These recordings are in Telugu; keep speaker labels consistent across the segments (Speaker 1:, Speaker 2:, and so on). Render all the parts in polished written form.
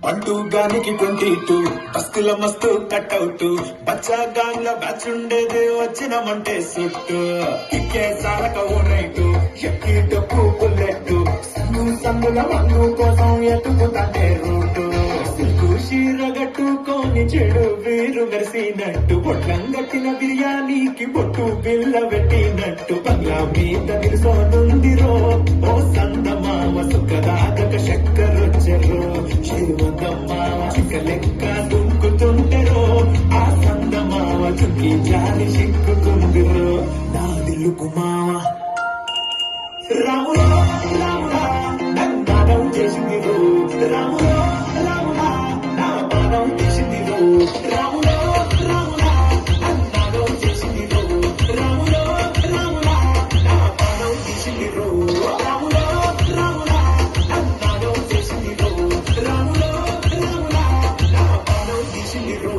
Speaker 1: అంటూ గానికి 22 బస్తుల మస్తు కట్అవుట్ బచ్చా గాంగ్ లో బ్యాచ్ ఉండేది వచ్చినమంటే సుట్టు కిక్కే సారక ఓ రైటు ఎక్కి డొక్కు బుల్లెట్ సందుల మందు కోసం ఎత్తుకుతాంటే రూటు సిల్కు షీరగట్టుకొని చెడు వీరు మెరిసినట్టు పొట్లం గట్టిన బిర్యానీకి బొట్టు బిల్ల పెట్టినట్టు బంగ్లా మీద నిలుసోనుందిరో ఓ సందమామ సుఖదాగక చక్కరొచ్చరు శ్రీమంతమ్మావ చిక్క లెక్క దుంకుతుంటెరో ఆ సందమావ చుక్కి జారి చిక్కుకుందిరో నా దిల్లుకు మావ రాములో రాములా నన్ను చేసిందిరో రాములో రాములా నా పాదం చేసిందిరో రాములో రాములా నన్ను చేసిందిరో రాములో రాములా నా పాదం చేసిందిరో రాములో రాములా నన్ను చేసిందిరో రాములో రాములా నా పాదం చేసిందిరో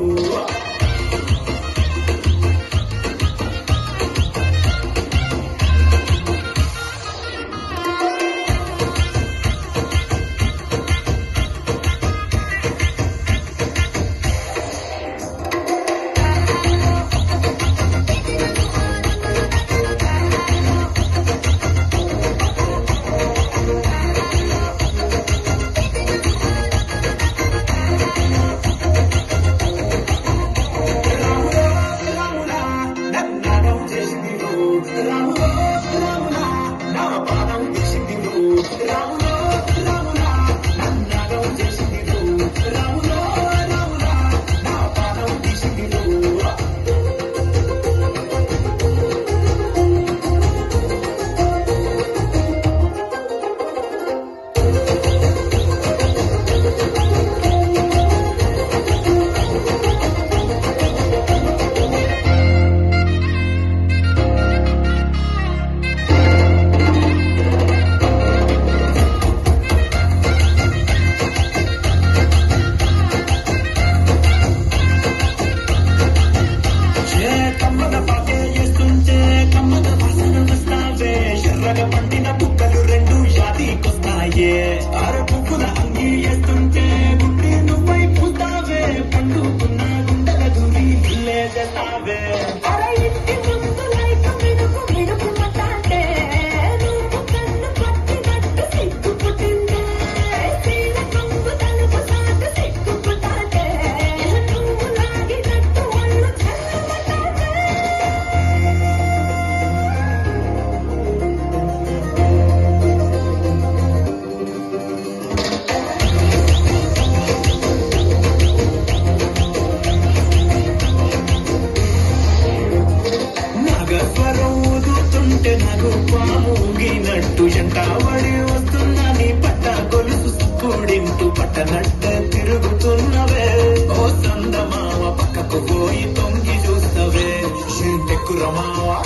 Speaker 1: రాములో రాములా నా పాదం చేసిందిరో రాములో రాములా నన్ను చేసిందిరో రాములో రాములా నా పాదం చేసిందిరో పండిన బుక్కలు రెండు యాదికొస్తాయే అరపుకుల అంగి వేస్తుంటే గుండె నువ్వై పూస్తావే పండుకున్న గుండెల దూరి ఇల్లే చేస్తావే నాకు పాముగినట్టు ఎంటావడి వస్తుందని పట్ట గొలుసు కూడింటూ పట్టనట్ట తిరుగుతున్నవే ఓ సందమావ పక్కకు పోయి తొంగి చూస్తవే షింటెక్కురమావా